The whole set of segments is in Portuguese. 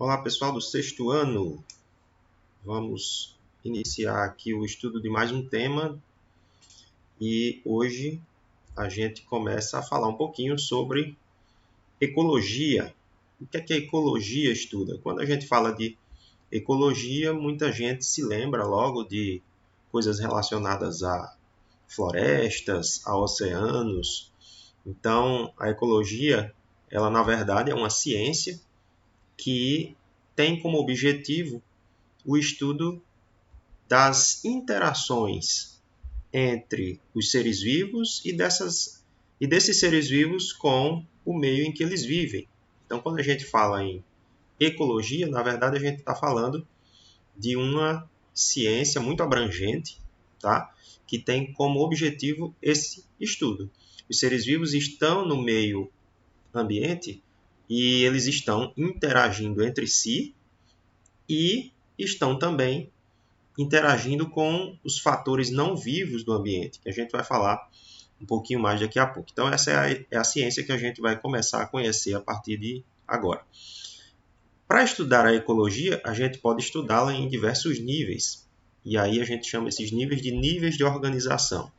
Olá pessoal do sexto ano, vamos iniciar aqui o estudo de mais um tema e hoje a gente começa a falar um pouquinho sobre ecologia. O que é que a ecologia estuda? Quando a gente fala de ecologia, muita gente se lembra logo de coisas relacionadas a florestas, a oceanos. Então, a ecologia, ela na verdade é uma ciência que tem como objetivo o estudo das interações entre os seres vivos e desses seres vivos com o meio em que eles vivem. Então, quando a gente fala em ecologia, na verdade a gente está falando de uma ciência muito abrangente, tá? Que tem como objetivo esse estudo. Os seres vivos estão no meio ambiente e eles estão interagindo entre si e estão também interagindo com os fatores não vivos do ambiente, que a gente vai falar um pouquinho mais daqui a pouco. Então, essa é a ciência que a gente vai começar a conhecer a partir de agora. Para estudar a ecologia, a gente pode estudá-la em diversos níveis. E aí a gente chama esses níveis de organização.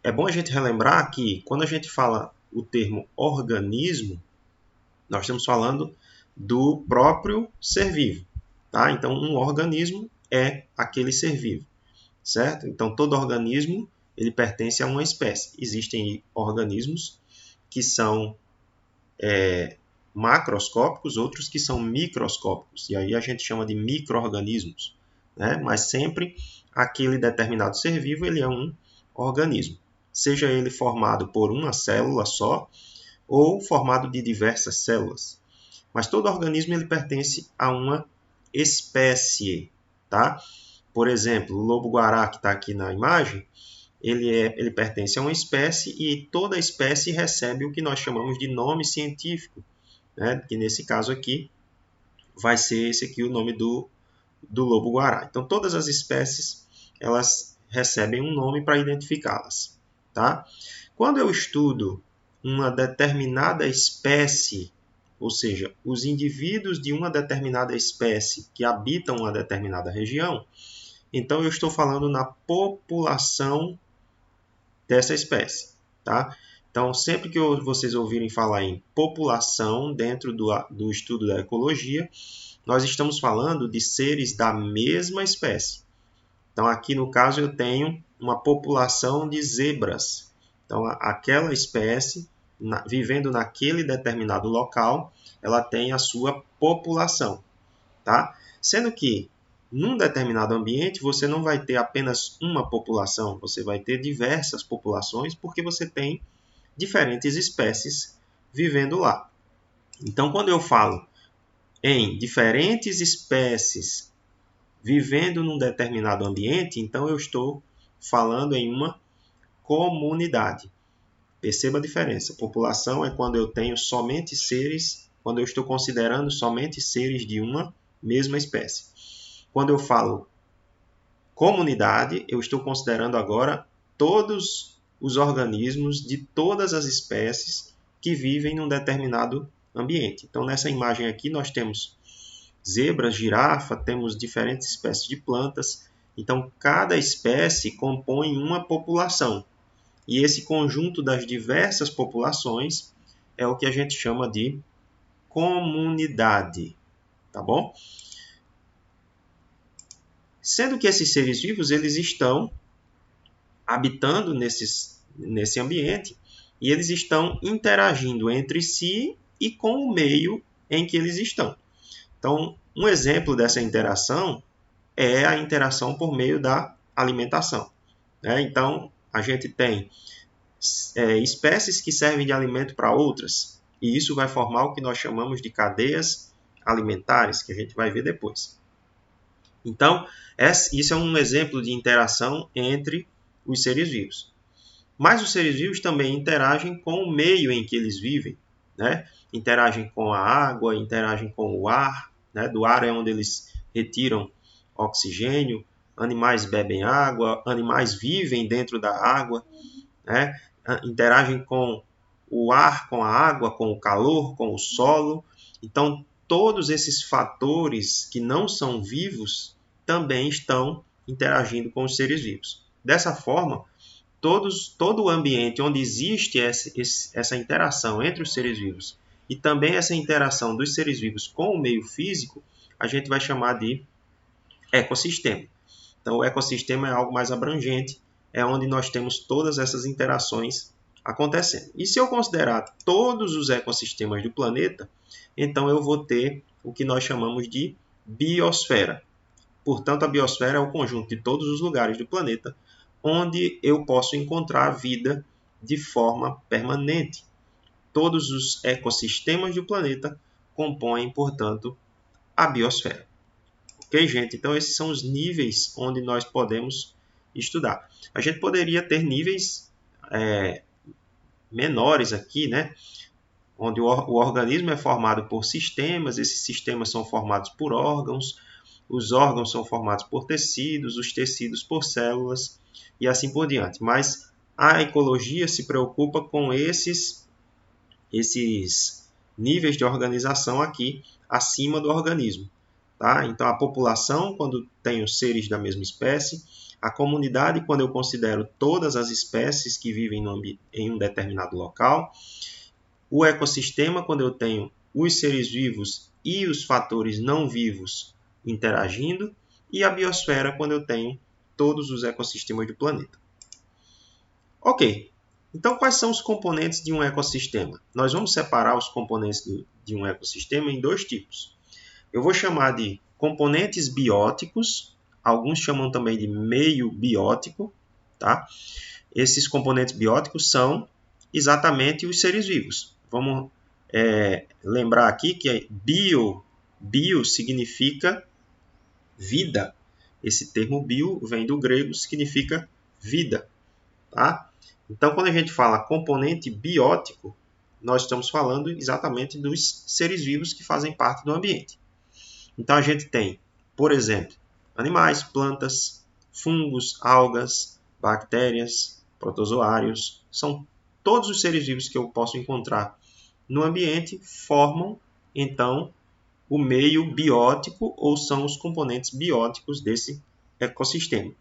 É bom a gente relembrar que quando a gente fala o termo organismo, nós estamos falando do próprio ser vivo. Tá? Então, um organismo é aquele ser vivo, certo? Então, todo organismo ele pertence a uma espécie. Existem organismos que são macroscópicos, outros que são microscópicos, e aí a gente chama de micro-organismos, né? Mas sempre aquele determinado ser vivo ele é um organismo, seja ele formado por uma célula só ou formado de diversas células. Mas todo organismo ele pertence a uma espécie, tá? Por exemplo, o lobo-guará que está aqui na imagem, ele pertence a uma espécie e toda espécie recebe o que nós chamamos de nome científico, né? Que nesse caso aqui vai ser esse aqui o nome do lobo-guará. Então, todas as espécies elas recebem um nome para identificá-las, tá? Quando eu estudo uma determinada espécie, ou seja, os indivíduos de uma determinada espécie que habitam uma determinada região, então eu estou falando na população dessa espécie, tá? Então, sempre que vocês ouvirem falar em população dentro do estudo da ecologia, nós estamos falando de seres da mesma espécie. Então, aqui no caso, eu tenho uma população de zebras. Então, aquela espécie, vivendo naquele determinado local, ela tem a sua população, tá? Sendo que, num determinado ambiente, você não vai ter apenas uma população, você vai ter diversas populações, porque você tem diferentes espécies vivendo lá. Então, quando eu falo em diferentes espécies vivendo num determinado ambiente, então eu estou falando em uma comunidade. Perceba a diferença. População é quando eu tenho somente seres, quando eu estou considerando somente seres de uma mesma espécie. Quando eu falo comunidade, eu estou considerando agora todos os organismos de todas as espécies que vivem num determinado ambiente. Então, nessa imagem aqui, nós temos zebras, girafa, temos diferentes espécies de plantas. Então, cada espécie compõe uma população. E esse conjunto das diversas populações é o que a gente chama de comunidade. Tá bom? Sendo que esses seres vivos eles estão habitando nesse ambiente e eles estão interagindo entre si e com o meio em que eles estão. Então, um exemplo dessa interação é a interação por meio da alimentação, né? Então, a gente tem espécies que servem de alimento para outras, e isso vai formar o que nós chamamos de cadeias alimentares, que a gente vai ver depois. Então, isso é um exemplo de interação entre os seres vivos. Mas os seres vivos também interagem com o meio em que eles vivem, né? Interagem com a água, interagem com o ar, né? Do ar é onde eles retiram oxigênio, animais bebem água, animais vivem dentro da água, né? Interagem com o ar, com a água, com o calor, com o solo. Então, todos esses fatores que não são vivos também estão interagindo com os seres vivos. Dessa forma, todo o ambiente onde existe essa interação entre os seres vivos e também essa interação dos seres vivos com o meio físico, a gente vai chamar de ecossistema. Então, o ecossistema é algo mais abrangente, é onde nós temos todas essas interações acontecendo. E se eu considerar todos os ecossistemas do planeta, então eu vou ter o que nós chamamos de biosfera. Portanto, a biosfera é o conjunto de todos os lugares do planeta onde eu posso encontrar vida de forma permanente. Todos os ecossistemas do planeta compõem, portanto, a biosfera. Ok, gente? Então, esses são os níveis onde nós podemos estudar. A gente poderia ter níveis menores aqui, né? Onde o organismo é formado por sistemas, esses sistemas são formados por órgãos, os órgãos são formados por tecidos, os tecidos por células e assim por diante. Mas a ecologia se preocupa com esses níveis de organização aqui acima do organismo. Tá? Então, a população, quando tenho seres da mesma espécie, a comunidade, quando eu considero todas as espécies que vivem em um determinado local, o ecossistema, quando eu tenho os seres vivos e os fatores não vivos interagindo, e a biosfera, quando eu tenho todos os ecossistemas do planeta. Ok, então quais são os componentes de um ecossistema? Nós vamos separar os componentes de um ecossistema em dois tipos. Eu vou chamar de componentes bióticos, alguns chamam também de meio biótico, tá? Esses componentes bióticos são exatamente os seres vivos. Vamos lembrar aqui que bio significa vida. Esse termo bio vem do grego, significa vida. Tá? Então, quando a gente fala componente biótico, nós estamos falando exatamente dos seres vivos que fazem parte do ambiente. Então, a gente tem, por exemplo, animais, plantas, fungos, algas, bactérias, protozoários. São todos os seres vivos que eu posso encontrar no ambiente, formam, então, o meio biótico ou são os componentes bióticos desse ecossistema.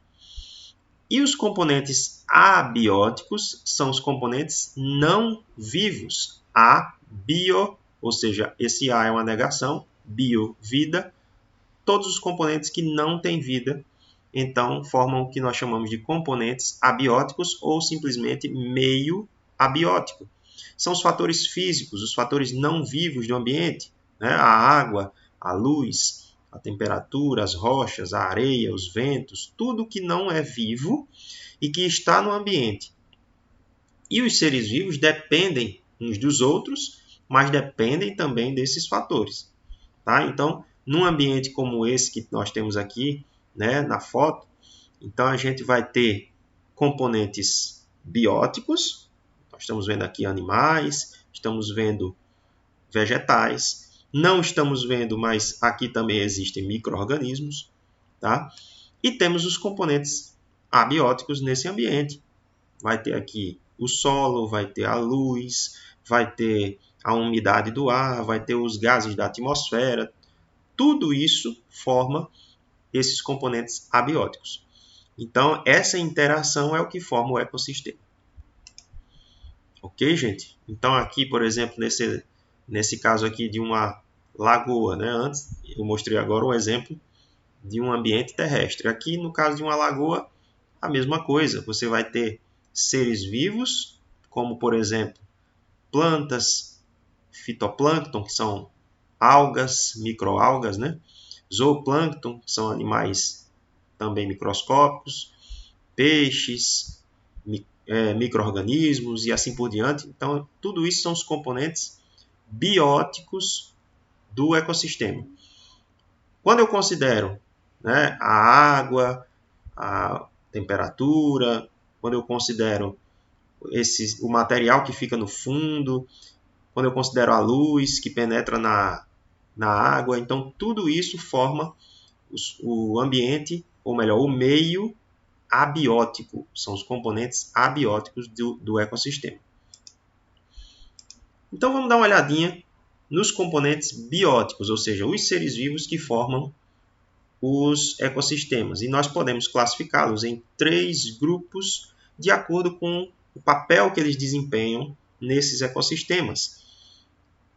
E os componentes abióticos são os componentes não vivos. Abio, ou seja, esse A é uma negação, bio, vida. Todos os componentes que não têm vida, então, formam o que nós chamamos de componentes abióticos ou simplesmente meio abiótico. São os fatores físicos, os fatores não vivos do ambiente, né? A água, a luz, a temperatura, as rochas, a areia, os ventos, tudo que não é vivo e que está no ambiente. E os seres vivos dependem uns dos outros, mas dependem também desses fatores. Tá? Então, num ambiente como esse que nós temos aqui, né, na foto, então a gente vai ter componentes bióticos, nós estamos vendo aqui animais, estamos vendo vegetais, não estamos vendo, mas aqui também existem micro-organismos, tá? E temos os componentes abióticos nesse ambiente. Vai ter aqui o solo, vai ter a luz, vai ter a umidade do ar, vai ter os gases da atmosfera. Tudo isso forma esses componentes abióticos. Então, essa interação é o que forma o ecossistema. Ok, gente? Então, aqui, por exemplo, nesse caso aqui de uma lagoa, né? Antes, eu mostrei agora um exemplo de um ambiente terrestre. Aqui, no caso de uma lagoa, a mesma coisa. Você vai ter seres vivos, como, por exemplo, plantas, fitoplâncton, que são algas, microalgas, né? Zooplâncton, que são animais também microscópicos, peixes, micro-organismos e assim por diante. Então, tudo isso são os componentes bióticos do ecossistema. Quando eu considero, né, a água, a temperatura, quando eu considero o material que fica no fundo, quando eu considero a luz que penetra na água, então tudo isso forma o ambiente, ou melhor, o meio abiótico, são os componentes abióticos do ecossistema. Então vamos dar uma olhadinha nos componentes bióticos, ou seja, os seres vivos que formam os ecossistemas. E nós podemos classificá-los em 3 grupos de acordo com o papel que eles desempenham nesses ecossistemas.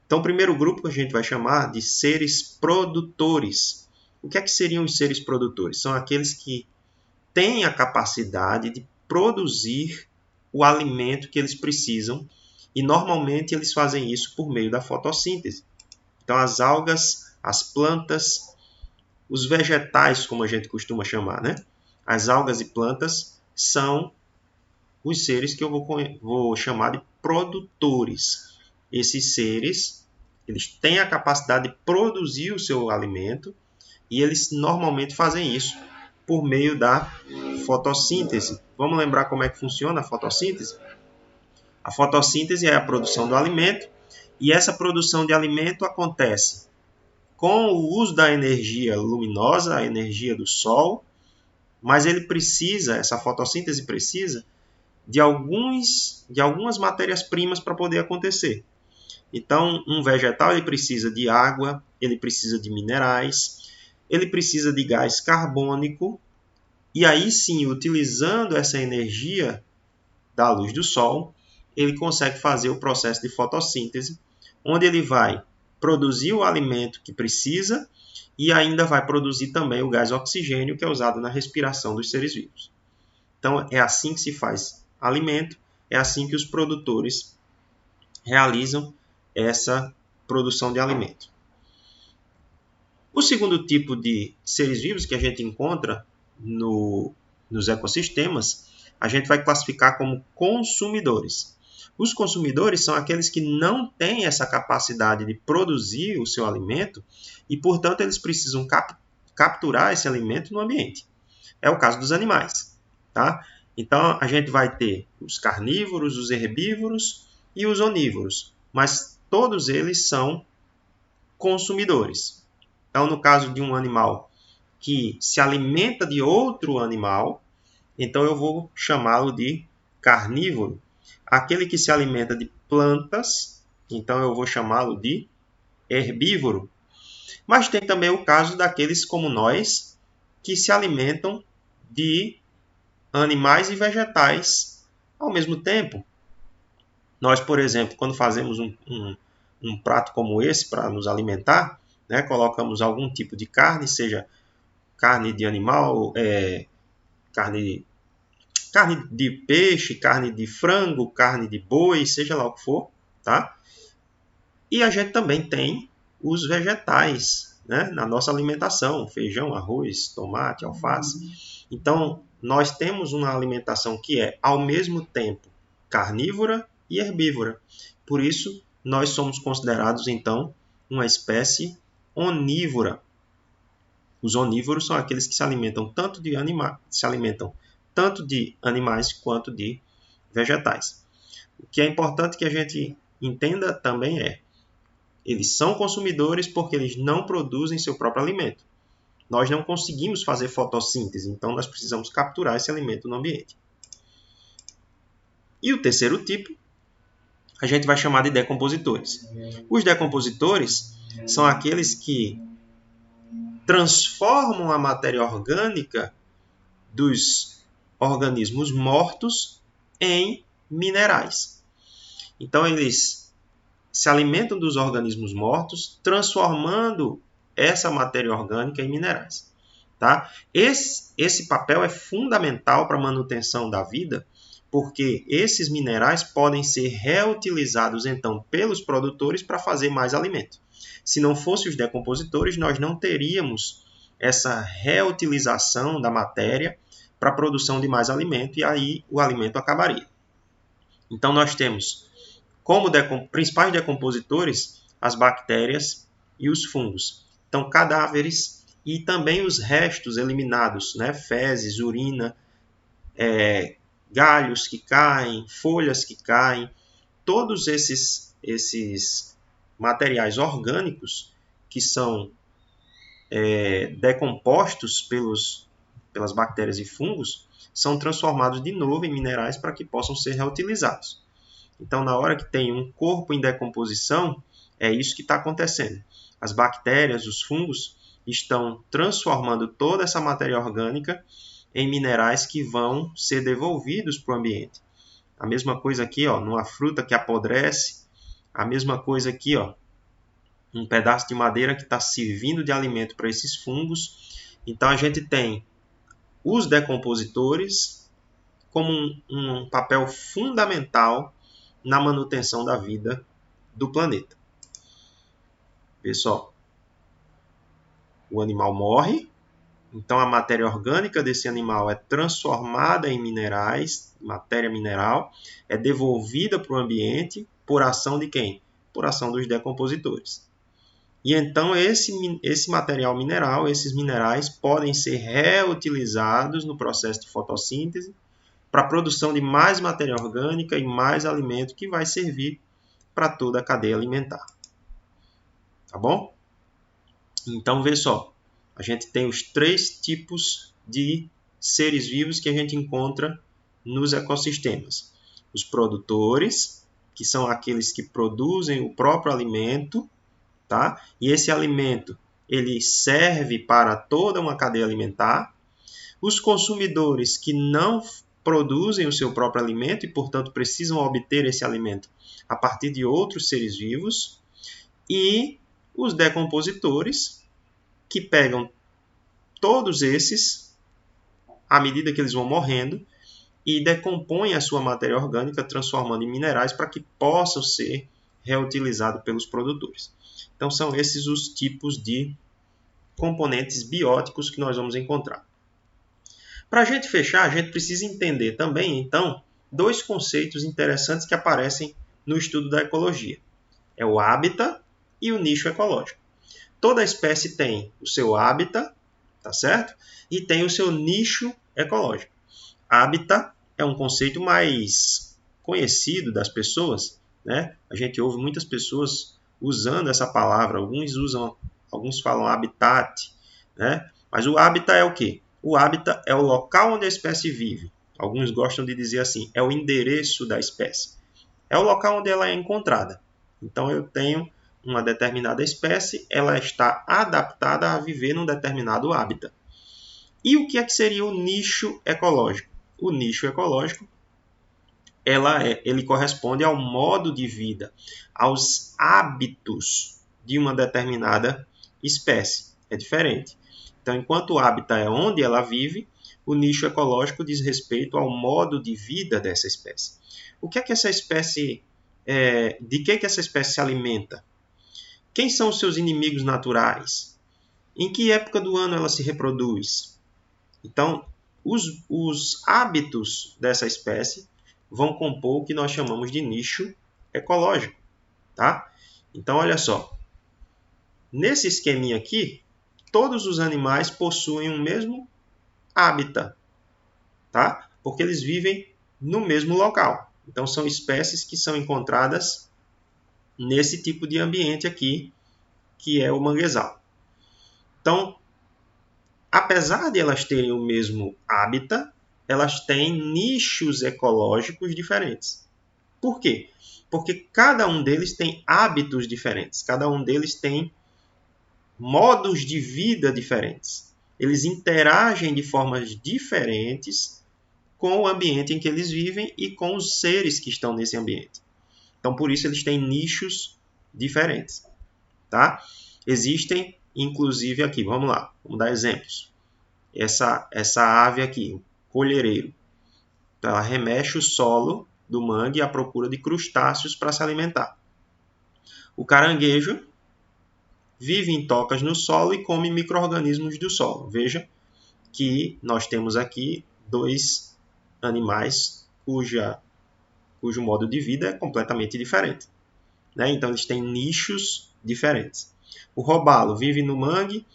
Então, o primeiro grupo a gente vai chamar de seres produtores. O que é que seriam os seres produtores? São aqueles que têm a capacidade de produzir o alimento que eles precisam e normalmente eles fazem isso por meio da fotossíntese. Então, as algas, as plantas, os vegetais, como a gente costuma chamar, né? As algas e plantas são os seres que eu vou chamar de produtores. Esses seres, eles têm a capacidade de produzir o seu alimento e eles normalmente fazem isso por meio da fotossíntese. Vamos lembrar como é que funciona a fotossíntese? A fotossíntese é a produção do alimento e essa produção de alimento acontece com o uso da energia luminosa, a energia do sol, mas essa fotossíntese precisa de algumas matérias-primas para poder acontecer. Então, um vegetal ele precisa de água, ele precisa de minerais, ele precisa de gás carbônico, e aí sim, utilizando essa energia da luz do sol, ele consegue fazer o processo de fotossíntese, onde ele vai produzir o alimento que precisa e ainda vai produzir também o gás oxigênio, que é usado na respiração dos seres vivos. Então, é assim que se faz alimento, é assim que os produtores realizam essa produção de alimento. O segundo tipo de seres vivos que a gente encontra nos ecossistemas, a gente vai classificar como consumidores. Os consumidores são aqueles que não têm essa capacidade de produzir o seu alimento e, portanto, eles precisam capturar esse alimento no ambiente. É o caso dos animais, tá? Então, a gente vai ter os carnívoros, os herbívoros e os onívoros, mas todos eles são consumidores. Então, no caso de um animal que se alimenta de outro animal, então eu vou chamá-lo de carnívoro. Aquele que se alimenta de plantas, então eu vou chamá-lo de herbívoro. Mas tem também o caso daqueles como nós, que se alimentam de animais e vegetais ao mesmo tempo. Nós, por exemplo, quando fazemos um prato como esse para nos alimentar, né, colocamos algum tipo de carne, seja carne de animal, carne de peixe, carne de frango, carne de boi, seja lá o que for, tá? E a gente também tem os vegetais, né, na nossa alimentação, feijão, arroz, tomate, alface. Então, nós temos uma alimentação que é, ao mesmo tempo, carnívora e herbívora. Por isso, nós somos considerados, então, uma espécie onívora. Os onívoros são aqueles que se alimentam tanto de animais quanto de vegetais. O que é importante que a gente entenda também eles são consumidores porque eles não produzem seu próprio alimento. Nós não conseguimos fazer fotossíntese, então nós precisamos capturar esse alimento no ambiente. E o terceiro tipo, a gente vai chamar de decompositores. Os decompositores são aqueles que transformam a matéria orgânica dos organismos mortos em minerais. Então, eles se alimentam dos organismos mortos, transformando essa matéria orgânica em minerais. Tá? Esse papel é fundamental para a manutenção da vida, porque esses minerais podem ser reutilizados, então, pelos produtores para fazer mais alimento. Se não fossem os decompositores, nós não teríamos essa reutilização da matéria para a produção de mais alimento, e aí o alimento acabaria. Então, nós temos como principais decompositores as bactérias e os fungos. Então, cadáveres e também os restos eliminados, né? Fezes, urina, galhos que caem, folhas que caem, todos esses materiais orgânicos que são decompostos pelas bactérias e fungos são transformados de novo em minerais para que possam ser reutilizados. Então, na hora que tem um corpo em decomposição, É isso que está acontecendo. As bactérias, os fungos, estão transformando toda essa matéria orgânica em minerais que vão ser devolvidos para o ambiente. A mesma coisa aqui, ó, numa fruta que apodrece, a mesma coisa aqui, ó, um pedaço de madeira que está servindo de alimento para esses fungos. Então a gente tem os decompositores como um papel fundamental na manutenção da vida do planeta. Pessoal, o animal morre, então a matéria orgânica desse animal é transformada em minerais, matéria mineral, é devolvida para o ambiente por ação de quem? Por ação dos decompositores. E então esse material mineral, esses minerais podem ser reutilizados no processo de fotossíntese para a produção de mais matéria orgânica e mais alimento que vai servir para toda a cadeia alimentar. Tá bom? Então, vê só. A gente tem os 3 tipos de seres vivos que a gente encontra nos ecossistemas. Os produtores, que são aqueles que produzem o próprio alimento, tá? E esse alimento ele serve para toda uma cadeia alimentar. Os consumidores que não produzem o seu próprio alimento e, portanto, precisam obter esse alimento a partir de outros seres vivos. E os decompositores, que pegam todos esses, à medida que eles vão morrendo, e decompõem a sua matéria orgânica, transformando em minerais para que possam ser reutilizados pelos produtores. Então, são esses os tipos de componentes bióticos que nós vamos encontrar. Para a gente fechar, a gente precisa entender também, então, 2 conceitos interessantes que aparecem no estudo da ecologia. É o hábitat e o nicho ecológico. Toda espécie tem o seu hábitat, tá certo? E tem o seu nicho ecológico. Hábitat é um conceito mais conhecido das pessoas, né? A gente ouve muitas pessoas usando essa palavra, alguns falam habitat, né? Mas o hábitat é o quê? O hábitat é o local onde a espécie vive. Alguns gostam de dizer assim, é o endereço da espécie. É o local onde ela é encontrada. Então eu tenho uma determinada espécie, ela está adaptada a viver num determinado hábitat. E o que é que seria o nicho ecológico? O nicho ecológico ele corresponde ao modo de vida, aos hábitos de uma determinada espécie. É diferente. Então, enquanto o hábitat é onde ela vive, o nicho ecológico diz respeito ao modo de vida dessa espécie. O que é que essa espécie, de que essa espécie se alimenta? Quem são os seus inimigos naturais? Em que época do ano ela se reproduz? Então, os hábitos dessa espécie vão compor o que nós chamamos de nicho ecológico. Tá? Então, olha só. Nesse esqueminha aqui, todos os animais possuem o mesmo hábitat, tá? Porque eles vivem no mesmo local. Então, são espécies que são encontradas nesse tipo de ambiente aqui, que é o manguezal. Então, apesar de elas terem o mesmo hábitat, elas têm nichos ecológicos diferentes. Por quê? Porque cada um deles tem hábitos diferentes, cada um deles tem modos de vida diferentes. Eles interagem de formas diferentes com o ambiente em que eles vivem e com os seres que estão nesse ambiente. Então, por isso, eles têm nichos diferentes. Tá? Existem, inclusive, aqui, vamos lá, vamos dar exemplos. Essa ave aqui, o colhereiro, ela remexe o solo do mangue à procura de crustáceos para se alimentar. O caranguejo vive em tocas no solo e come micro-organismos do solo. Veja que nós temos aqui 2 animais cujo modo de vida é completamente diferente. Né? Então, eles têm nichos diferentes. O robalo vive no mangue,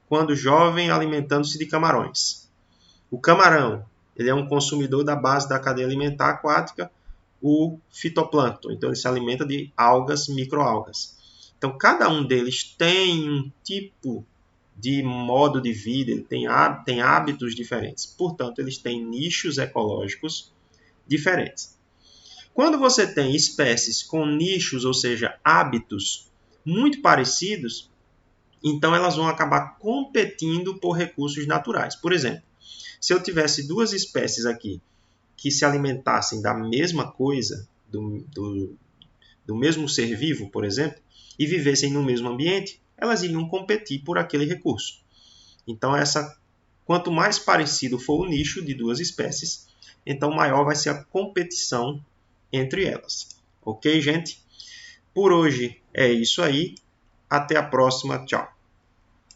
quando jovem, alimentando-se de camarões. O camarão, ele é um consumidor da base da cadeia alimentar aquática, o fitoplâncton. Então, ele se alimenta de algas, microalgas. Então, cada um deles tem um tipo de modo de vida, ele tem hábitos diferentes. Portanto, eles têm nichos ecológicos diferentes. Quando você tem espécies com nichos, ou seja, hábitos muito parecidos, então elas vão acabar competindo por recursos naturais. Por exemplo, se eu tivesse duas espécies aqui que se alimentassem da mesma coisa, do mesmo ser vivo, por exemplo, e vivessem no mesmo ambiente, elas iriam competir por aquele recurso. Então, quanto mais parecido for o nicho de duas espécies, então maior vai ser a competição entre elas. Ok, gente? Por hoje é isso aí. Até a próxima. Tchau.